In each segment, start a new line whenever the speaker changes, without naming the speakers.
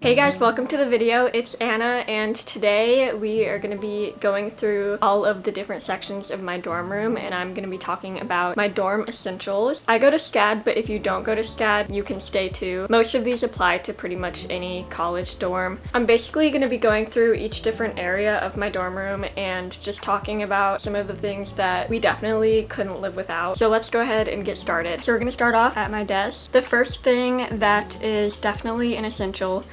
Hey guys, welcome to the video. It's Anna, and today we are going to be going through all of the different sections of my dorm room, and I'm going to be talking about my dorm essentials. I go to SCAD, but if you don't go to SCAD, you can stay too. Most of these apply to pretty much any college dorm. I'm basically going to be going through each different area of my dorm room and just talking about some of the things that we definitely couldn't live without. So let's go ahead and get started. So we're going to start off at my desk. The first thing that is definitely an essential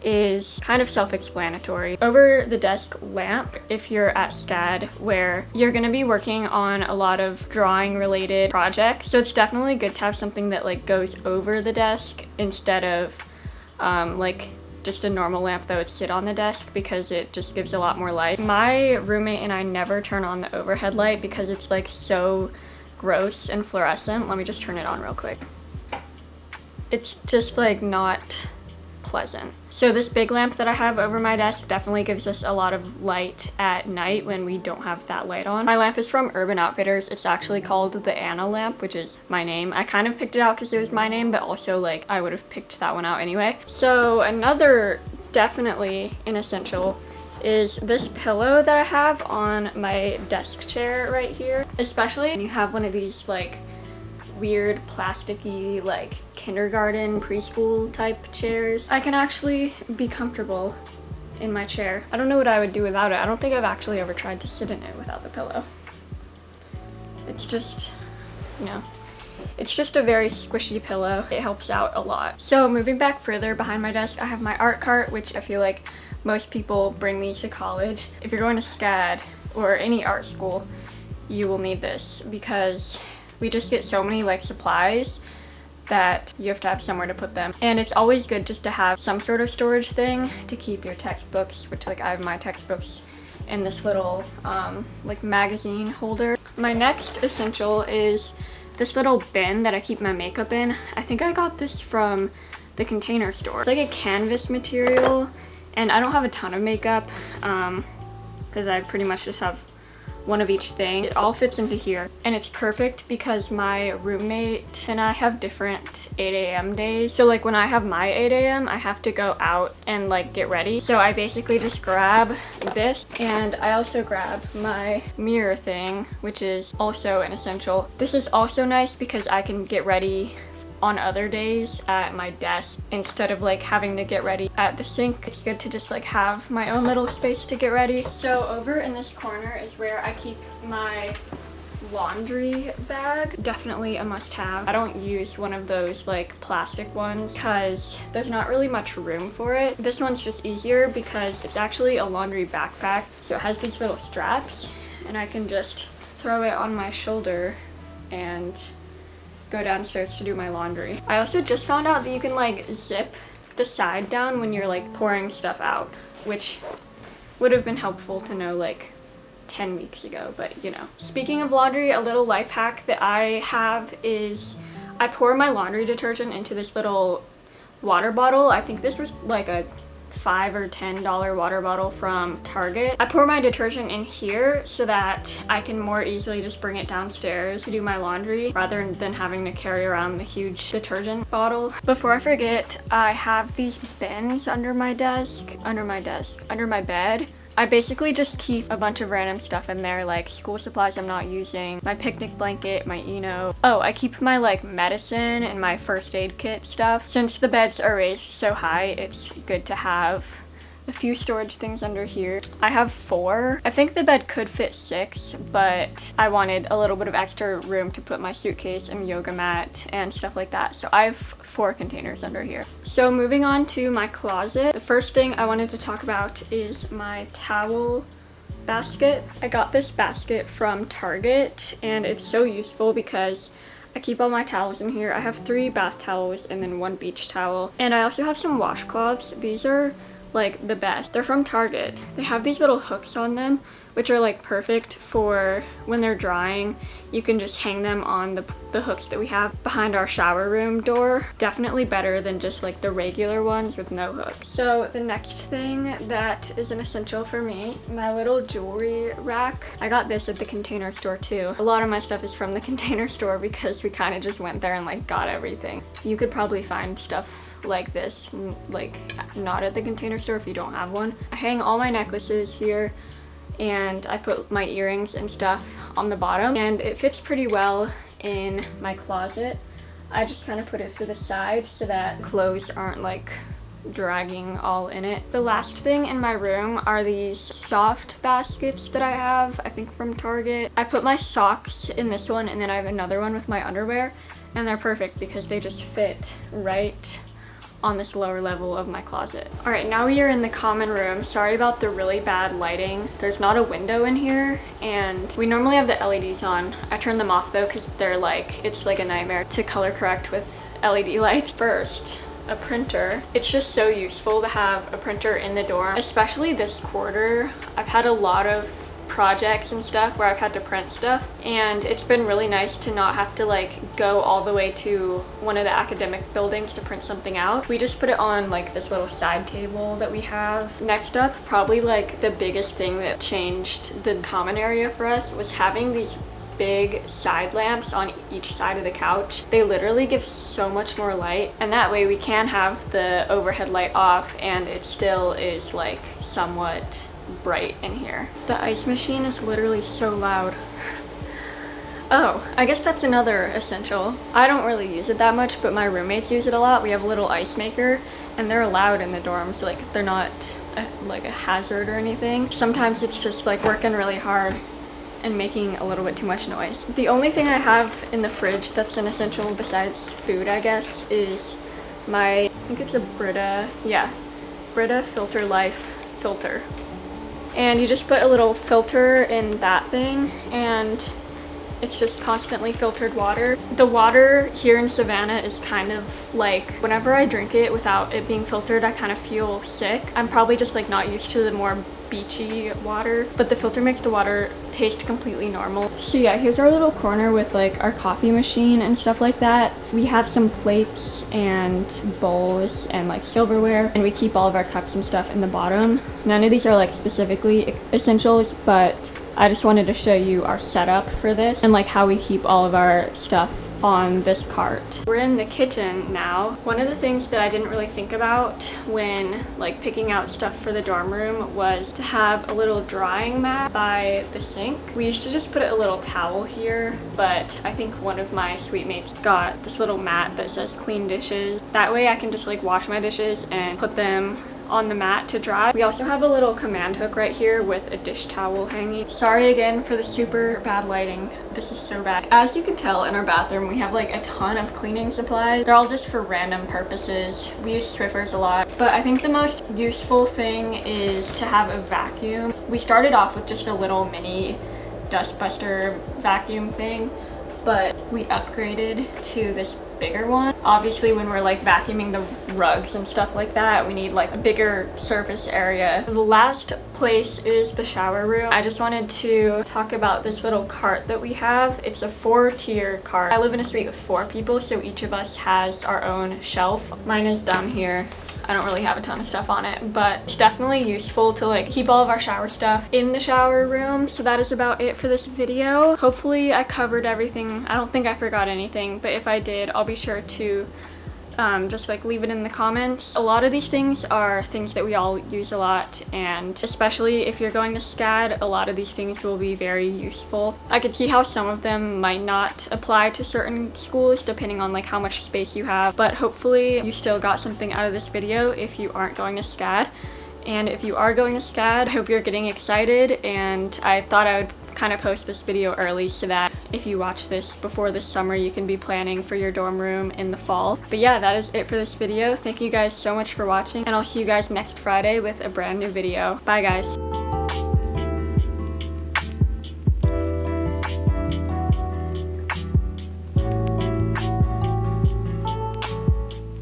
is kind of self-explanatory. Over the desk lamp, if you're at SCAD, where you're gonna be working on a lot of drawing related projects, so it's definitely good to have something that like goes over the desk instead of like just a normal lamp that would sit on the desk, because it just gives a lot more light. My roommate and I never turn on the overhead light because it's like so gross and fluorescent. Let me just turn it on real quick. It's just like not pleasant. So this big lamp that I have over my desk definitely gives us a lot of light at night when we don't have that light on. My lamp is from Urban Outfitters. It's actually called the Anna lamp, which is my name. I kind of picked it out because it was my name, but also like I would have picked that one out anyway. So another definitely an essential is this pillow that I have on my desk chair right here. Especially when you have one of these like weird plasticky like kindergarten preschool type chairs. I can actually be comfortable in my chair. I don't know what I would do without it. I don't think I've actually ever tried to sit in it without the pillow. It's just, you know, it's just a very squishy pillow. It helps out a lot. So moving back further behind my desk, I have my art cart, which I feel like most people bring these to college. If you're going to SCAD or any art school, you will need this because we just get so many like supplies that you have to have somewhere to put them. And it's always good just to have some sort of storage thing to keep your textbooks, which like I have my textbooks in this little like magazine holder. My next essential is this little bin that I keep my makeup in. I think I got this from the Container Store. It's like a canvas material, and I don't have a ton of makeup because I pretty much just have one of each thing. It all fits into here, and it's perfect because my roommate and I have different 8 a.m. days. So like when I have my 8 a.m. I have to go out and like get ready. So I basically just grab this, and I also grab my mirror thing, which is also an essential. This is also nice because I can get ready on other days at my desk instead of like having to get ready at the sink. It's good to just like have my own little space to get ready. So over in this corner is where I keep my laundry bag. Definitely a must-have. I don't use one of those like plastic ones because there's not really much room for it. This one's just easier because it's actually a laundry backpack. So it has these little straps, and I can just throw it on my shoulder and go downstairs to do my laundry. I also just found out that you can like zip the side down when you're like pouring stuff out, which would have been helpful to know like 10 weeks ago, but you know. Speaking of laundry, a little life hack that I have is I pour my laundry detergent into this little water bottle. I think this was like a $5 or $10 water bottle from Target. I pour my detergent in here so that I can more easily just bring it downstairs to do my laundry rather than having to carry around the huge detergent bottle. Before I forget, I have these bins under my bed. I basically just keep a bunch of random stuff in there, like school supplies I'm not using, my picnic blanket, my Eno. Oh, I keep my like medicine and my first aid kit stuff. Since the beds are raised so high, it's good to have a few storage things under here. I have 4. I think the bed could fit 6, but I wanted a little bit of extra room to put my suitcase and yoga mat and stuff like that. So I have 4 containers under here. So moving on to my closet, the first thing I wanted to talk about is my towel basket. I got this basket from Target, and it's so useful because I keep all my towels in here. I have 3 bath towels and then 1 beach towel. And I also have some washcloths. These are like the best. They're from Target. They have these little hooks on them, which are like perfect for when they're drying. You can just hang them on the hooks that we have behind our shower room door. Definitely better than just like the regular ones with no hook. So the next thing that is an essential for me, my little jewelry rack. I got this at the Container Store too. A lot of my stuff is from the Container Store because we kind of just went there and like got everything. You could probably find stuff like this, like not at the Container Store if you don't have one. I hang all my necklaces here, and I put my earrings and stuff on the bottom, and it fits pretty well in my closet. I just kind of put it to the side so that clothes aren't like dragging all in it. The last thing in my room are these soft baskets that I have, I think from Target. I put my socks in this one, and then I have another one with my underwear, and they're perfect because they just fit right on this lower level of my closet. All right, now we are in the common room. Sorry about the really bad lighting. There's not a window in here, and we normally have the LEDs on. I turn them off though because they're like, it's like a nightmare to color correct with LED lights. First, a printer. It's just so useful to have a printer in the dorm, especially this quarter. I've had a lot of projects and stuff where I've had to print stuff, and it's been really nice to not have to like go all the way to one of the academic buildings to print something out. We just put it on like this little side table that we have. Next up, probably like the biggest thing that changed the common area for us was having these big side lamps on each side of the couch. They literally give so much more light, and that way we can have the overhead light off and it still is like somewhat bright in here. The ice machine is literally so loud. Oh, I guess that's another essential. I don't really use it that much, but my roommates use it a lot. We have a little ice maker, and they're allowed in the dorms. Like, they're not like a hazard or anything. Sometimes it's just like working really hard and making a little bit too much noise. The only thing I have in the fridge that's an essential besides food, I guess, is my, I think it's a Brita, yeah, Brita Filter Life filter. And you just put a little filter in that thing, and it's just constantly filtered water. The water here in Savannah is kind of like, whenever I drink it without it being filtered, I kind of feel sick. I'm probably just like not used to the more beachy water, but the filter makes the water taste completely normal. So yeah, here's our little corner with like our coffee machine and stuff like that. We have some plates and bowls and like silverware, and we keep all of our cups and stuff in the bottom. None of these are like specifically essentials, but I just wanted to show you our setup for this and like how we keep all of our stuff on this cart. We're in the kitchen now. One of the things that I didn't really think about when like picking out stuff for the dorm room was to have a little drying mat by the sink. We used to just put a little towel here, but I think one of my suite mates got this little mat that says clean dishes. That way I can just like wash my dishes and put them on the mat to dry. We also have a little command hook right here with a dish towel hanging. Sorry again for the super bad lighting. This is so bad. As you can tell, in our bathroom we have like a ton of cleaning supplies. They're all just for random purposes. We use Swiffers a lot, but I think the most useful thing is to have a vacuum. We started off with just a little mini dustbuster vacuum thing, but we upgraded to this bigger one. Obviously when we're like vacuuming the rugs and stuff like that, we need like a bigger surface area. The last place is the shower room. I just wanted to talk about this little cart that we have. It's a 4-tier cart. I live in a suite with 4 people, so each of us has our own shelf. Mine is down here. I don't really have a ton of stuff on it, but it's definitely useful to like keep all of our shower stuff in the shower room. So that is about it for this video. Hopefully I covered everything. I don't think I forgot anything, but if I did, I'll be sure to just like leave it in the comments. A lot of these things are things that we all use a lot, and especially if you're going to SCAD, a lot of these things will be very useful. I could see how some of them might not apply to certain schools depending on like how much space you have, but hopefully you still got something out of this video if you aren't going to SCAD. And if you are going to SCAD, I hope you're getting excited, and I thought I would kind of post this video early so that if you watch this before this summer, you can be planning for your dorm room in the fall. But yeah, that is it for this video. Thank you guys so much for watching, and I'll see you guys next Friday with a brand new video. Bye guys.